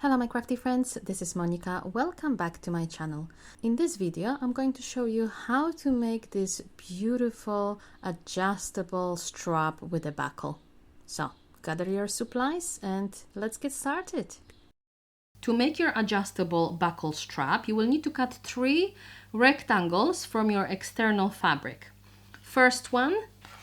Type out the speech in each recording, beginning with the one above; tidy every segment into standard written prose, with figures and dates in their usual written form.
Hello my crafty friends, this is Monica. Welcome back to my channel. In this video I'm going to show you how to make this beautiful adjustable strap with a buckle. So gather your supplies and let's get started. To make your adjustable buckle strap, you will need to cut 3 rectangles from your external fabric. First one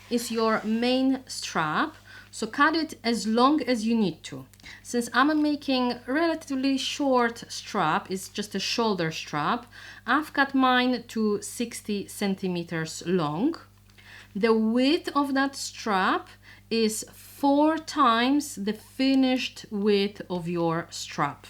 is your main strap. So cut it as long as you need to. Since I'm making relatively short strap, it's just a shoulder strap, I've cut mine to 60 centimeters long. The width of that strap is 4 times the finished width of your strap.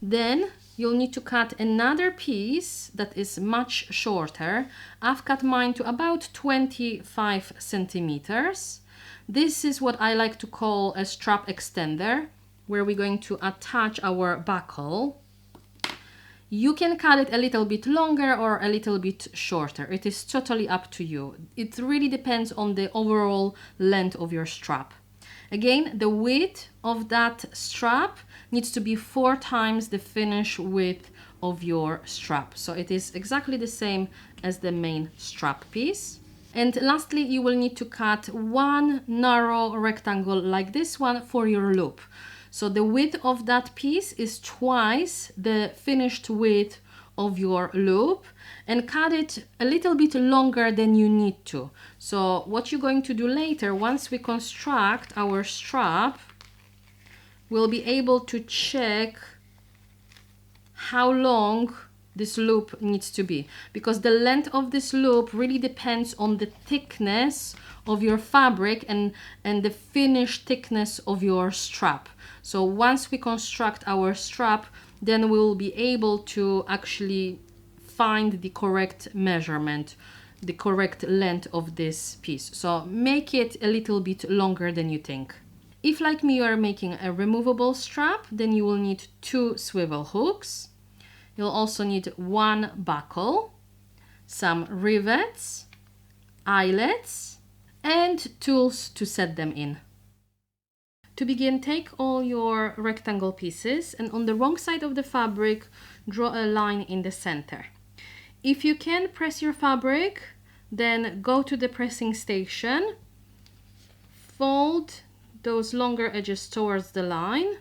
Then you'll need to cut another piece that is much shorter. I've cut mine to about 25 centimeters. This is what I like to call a strap extender, where we're going to attach our buckle. You can cut it a little bit longer or a little bit shorter. It is totally up to you. It really depends on the overall length of your strap. Again, the width of that strap needs to be 4 times the finished width of your strap. So it is exactly the same as the main strap piece. And lastly, you will need to cut 1 narrow rectangle like this one for your loop. So the width of that piece is twice the finished width of your loop, and cut it a little bit longer than you need to. So what you're going to do later, once we construct our strap, we'll be able to check how long this loop needs to be, because the length of this loop really depends on the thickness of your fabric and the finished thickness of your strap. So once we construct our strap, then we'll be able to actually find the correct measurement, the correct length of this piece. So make it a little bit longer than you think. If, like me, you are making a removable strap, then you will need 2 swivel hooks. You'll also need 1 buckle, some rivets, eyelets, and tools to set them in. To begin, take all your rectangle pieces and on the wrong side of the fabric, draw a line in the center. If you can press your fabric, then go to the pressing station, fold those longer edges towards the line,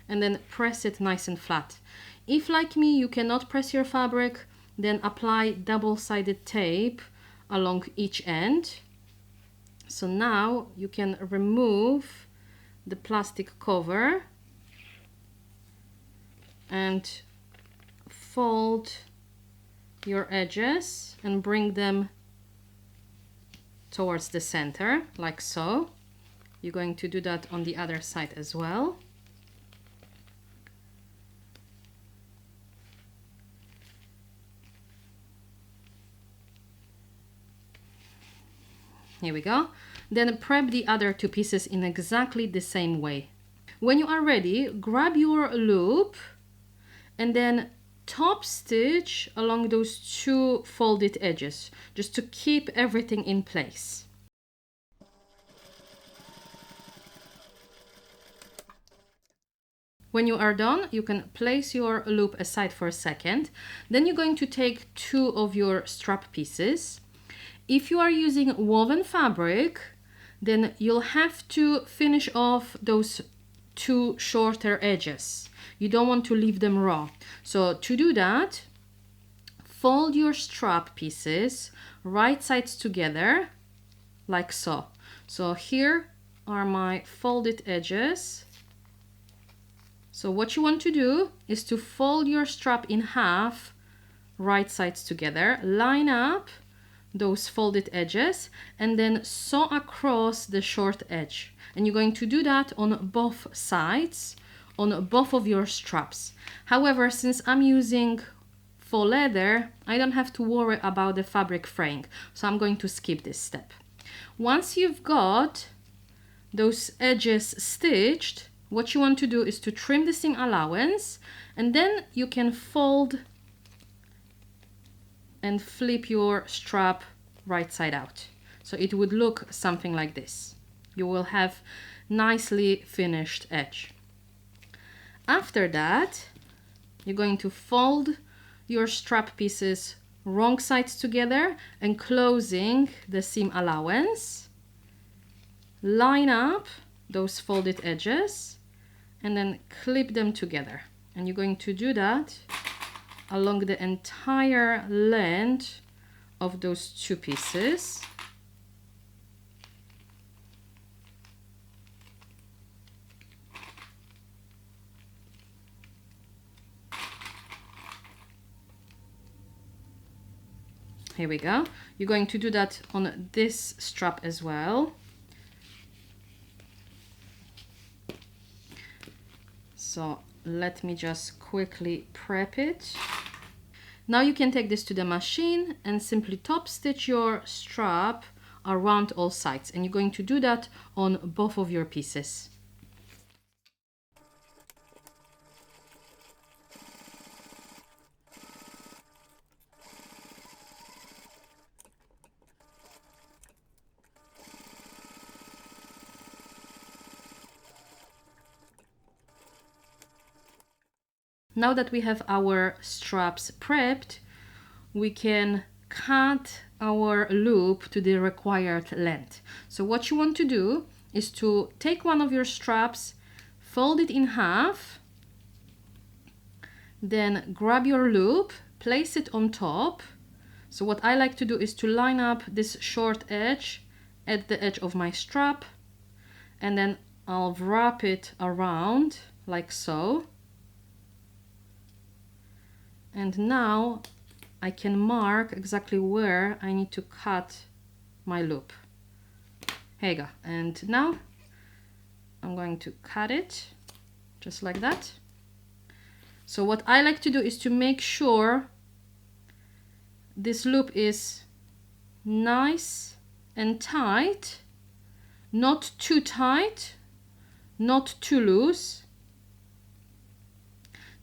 and then press it nice and flat. If, like me, you cannot press your fabric, then apply double-sided tape along each end. So now you can remove the plastic cover and fold your edges and bring them towards the center, like so. You're going to do that on the other side as well. Here we go. Then prep the other 2 pieces in exactly the same way. When you are ready, grab your loop and then top stitch along those 2 folded edges, just to keep everything in place. When you are done, you can place your loop aside for a second. Then you're going to take 2 of your strap pieces. If you are using woven fabric, then you'll have to finish off those 2 shorter edges. You don't want to leave them raw. So to do that, fold your strap pieces right sides together, like so. So here are my folded edges. So what you want to do is to fold your strap in half, right sides together, line up those folded edges, and then sew across the short edge. And you're going to do that on both sides, on both of your straps. However, since I'm using faux leather, I don't have to worry about the fabric fraying, so I'm going to skip this step. Once you've got those edges stitched, what you want to do is to trim the seam allowance, and then you can fold and flip your strap right side out. So it would look something like this. You will have nicely finished edge. After that, you're going to fold your strap pieces wrong sides together and closing the seam allowance. Line up those folded edges and then clip them together. And you're going to do that along the entire length of those two pieces. Here we go. You're going to do that on this strap as well. So let me just quickly prep it. Now you can take this to the machine and simply top stitch your strap around all sides. And you're going to do that on both of your pieces. Now that we have our straps prepped, we can cut our loop to the required length. So what you want to do is to take one of your straps, fold it in half, then grab your loop, place it on top. So what I like to do is to line up this short edge at the edge of my strap, and then I'll wrap it around like so. And now I can mark exactly where I need to cut my loop. Here you go. And now I'm going to cut it just like that. So what I like to do is to make sure this loop is nice and tight, not too tight, not too loose.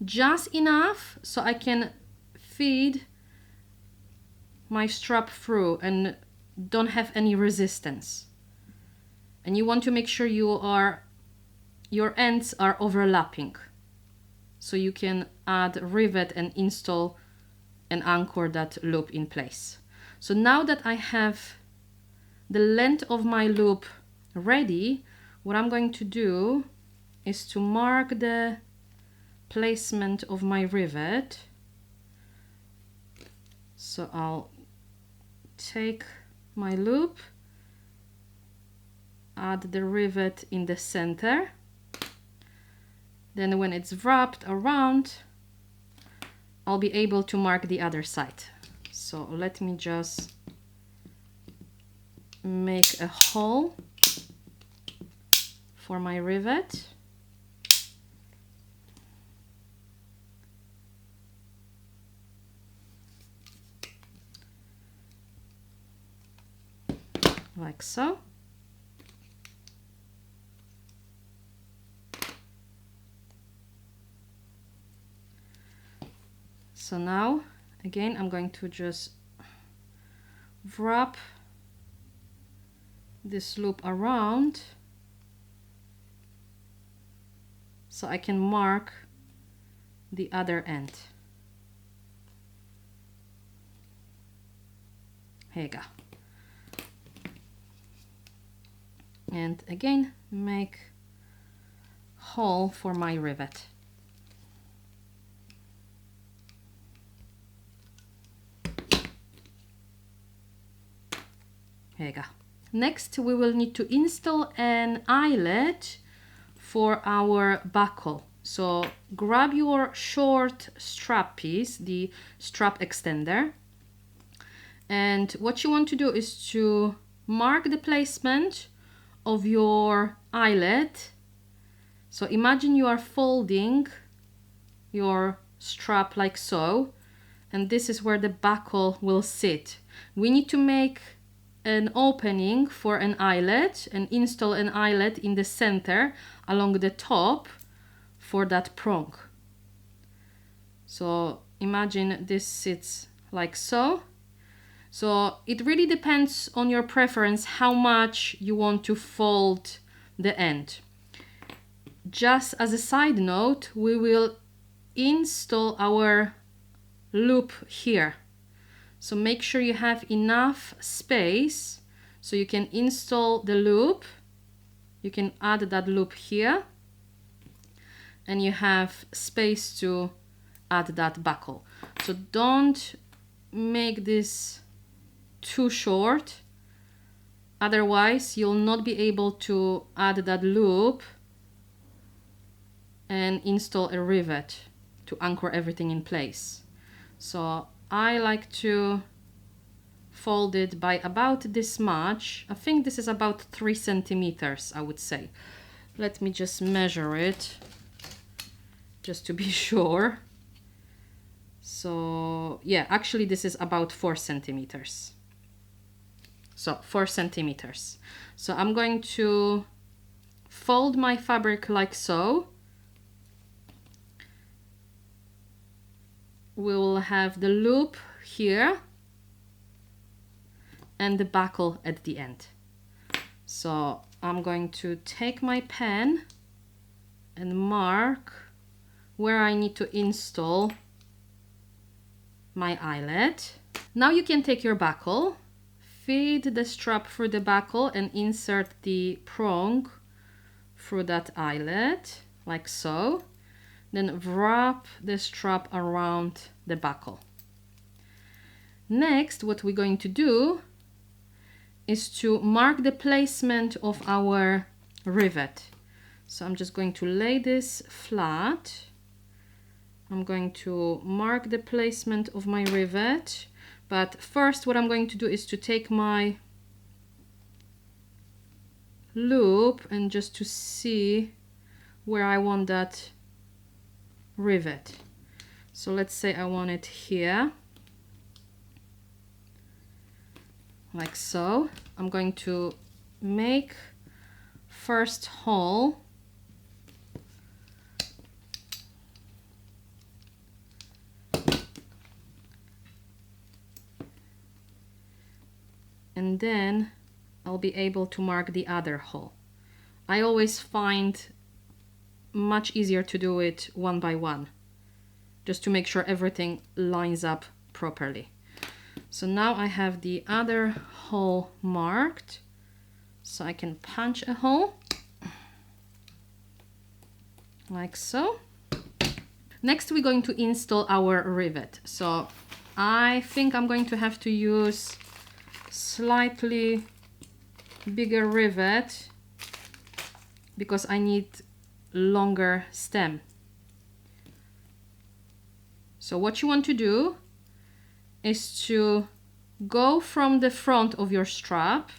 Just enough so I can feed my strap through and don't have any resistance. And you want to make sure your ends are overlapping so you can add rivet and install and anchor that loop in place. So now that I have the length of my loop ready, what I'm going to do is to mark the placement of my rivet. So I'll take my loop, add the rivet in the center. Then when it's wrapped around, I'll be able to mark the other side. So let me just make a hole for my rivet. Like so. So now, again, I'm going to just wrap this loop around so I can mark the other end. Here you go. And again, make hole for my rivet. Here you go. Next, we will need to install an eyelet for our buckle. So grab your short strap piece, the strap extender. And what you want to do is to mark the placement of your eyelet. So imagine you are folding your strap like so, and this is where the buckle will sit. We need to make an opening for an eyelet and install an eyelet in the center along the top for that prong. So imagine this sits like so. So it really depends on your preference how much you want to fold the end. just as a side note, we will install our loop here. So make sure you have enough space so you can install the loop. You can add that loop here, and you have space to add that buckle. So don't make this too short, otherwise you'll not be able to add that loop and install a rivet to anchor everything in place. So I like to fold it by about this much. I think this is about 3 centimeters, I would say. Let me just measure it just to be sure. So yeah, actually this is about 4 centimeters. So 4 centimeters. So I'm going to fold my fabric like so. We will have the loop here and the buckle at the end. So I'm going to take my pen and mark where I need to install my eyelet. Now you can take your buckle, feed the strap through the buckle and insert the prong through that eyelet like so. Then wrap the strap around the buckle. Next, what we're going to do is to mark the placement of our rivet. So I'm just going to lay this flat. I'm going to mark the placement of my rivet. But first what I'm going to do is to take my loop and just to see where I want that rivet. So let's say I want it here, like so. I'm going to make first hole and then I'll be able to mark the other hole. I always find much easier to do it one by one, just to make sure everything lines up properly. So now I have the other hole marked, so I can punch a hole like so. Next we're going to install our rivet. So I think I'm going to have to use slightly bigger rivet because I need longer stem. So what you want to do is to go from the front of your strap,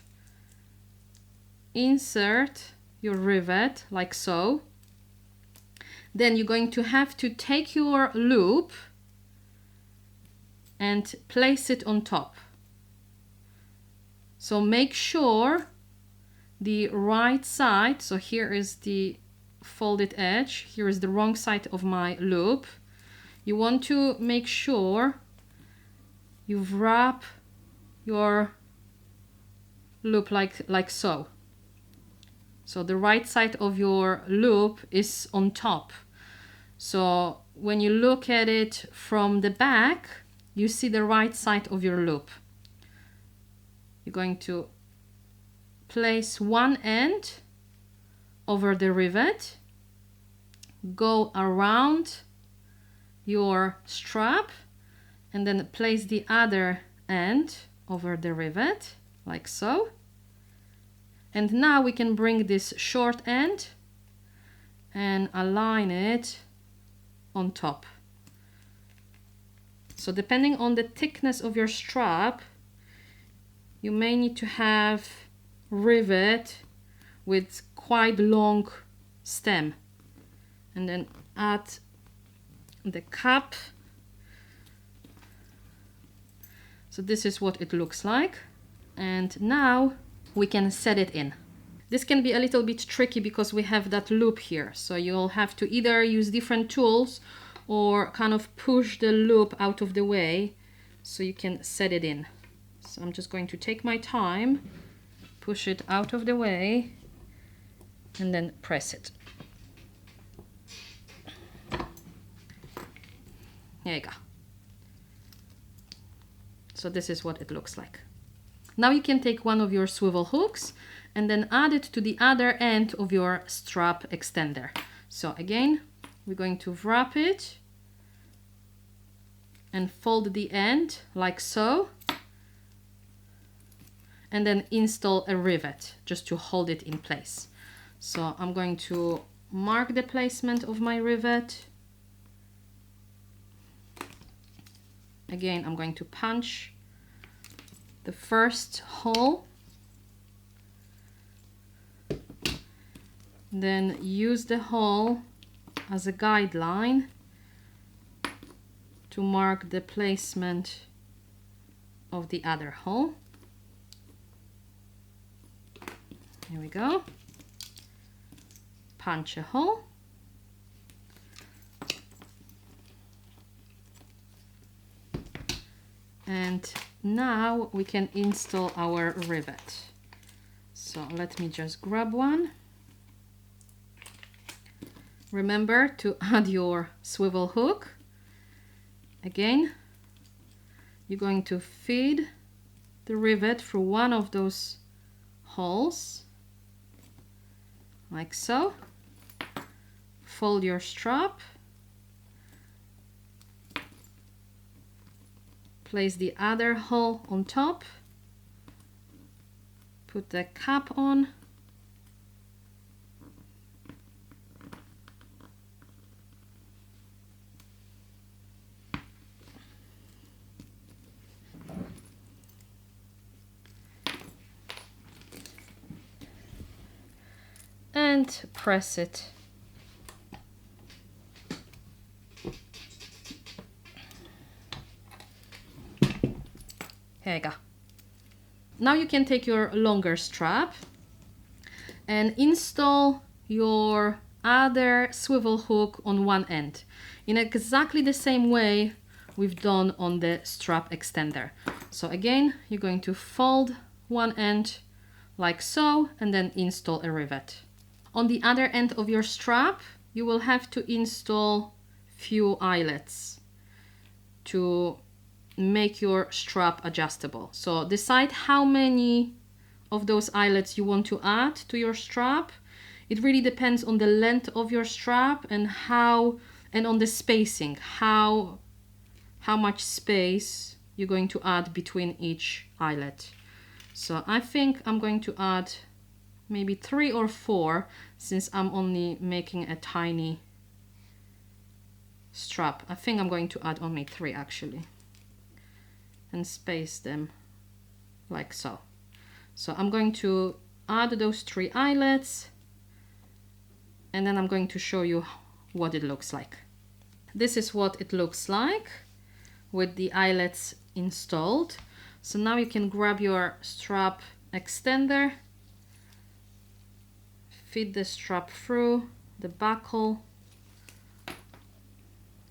insert your rivet like so. Then you're going to have to take your loop and place it on top. So make sure the right side, so here is the folded edge, here is the wrong side of my loop. You want to make sure you wrap your loop like so. So the right side of your loop is on top. So when you look at it from the back, you see the right side of your loop. You're going to place one end over the rivet, go around your strap, and then place the other end over the rivet like so. And now we can bring this short end and align it on top. So depending on the thickness of your strap, you may need to have rivet with quite long stem, and then add the cap. So this is what it looks like, and now we can set it in. This can be a little bit tricky because we have that loop here, so you'll have to either use different tools or kind of push the loop out of the way so you can set it in. So I'm just going to take my time, push it out of the way, and then press it. Here you go. So this is what it looks like. Now you can take one of your swivel hooks and then add it to the other end of your strap extender. So again, we're going to wrap it and fold the end like so, and then install a rivet just to hold it in place. So I'm going to mark the placement of my rivet. Again, I'm going to punch the first hole, then use the hole as a guideline to mark the placement of the other hole. Here we go. Punch a hole. And now we can install our rivet. So let me just grab one. Remember to add your swivel hook. Again, you're going to feed the rivet through one of those holes, like so. Fold your strap. Place the other hole on top. Put the cap on. And press it. Here you go. Now you can take your longer strap and install your other swivel hook on one end in exactly the same way we've done on the strap extender. So again, you're going to fold one end like so and then install a rivet. On the other end of your strap, you will have to install few eyelets to make your strap adjustable. So decide how many of those eyelets you want to add to your strap. It really depends on the length of your strap and on the spacing, how much space you're going to add between each eyelet. So I think I'm going to add maybe 3 or 4, since I'm only making a tiny strap. I think I'm going to add only 3 actually, and space them like so. So I'm going to add those 3 eyelets, and then I'm going to show you what it looks like. This is what it looks like with the eyelets installed. So now you can grab your strap extender, feed the strap through the buckle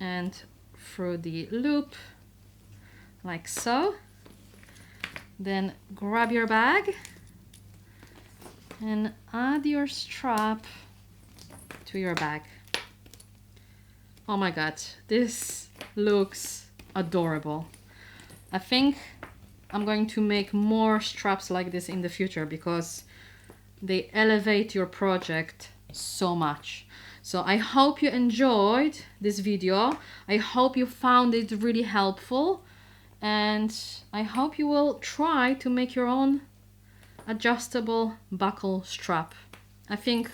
and through the loop like so. Then grab your bag and add your strap to your bag. Oh my god, this looks adorable. I think I'm going to make more straps like this in the future because they elevate your project so much. So I hope you enjoyed this video. I hope you found it really helpful, and I hope you will try to make your own adjustable buckle strap. I think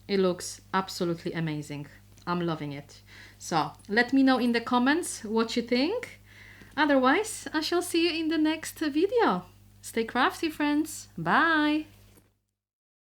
it looks absolutely amazing. I'm loving it. So let me know in the comments what you think. Otherwise, I shall see you in the next video. Stay crafty, friends. Bye.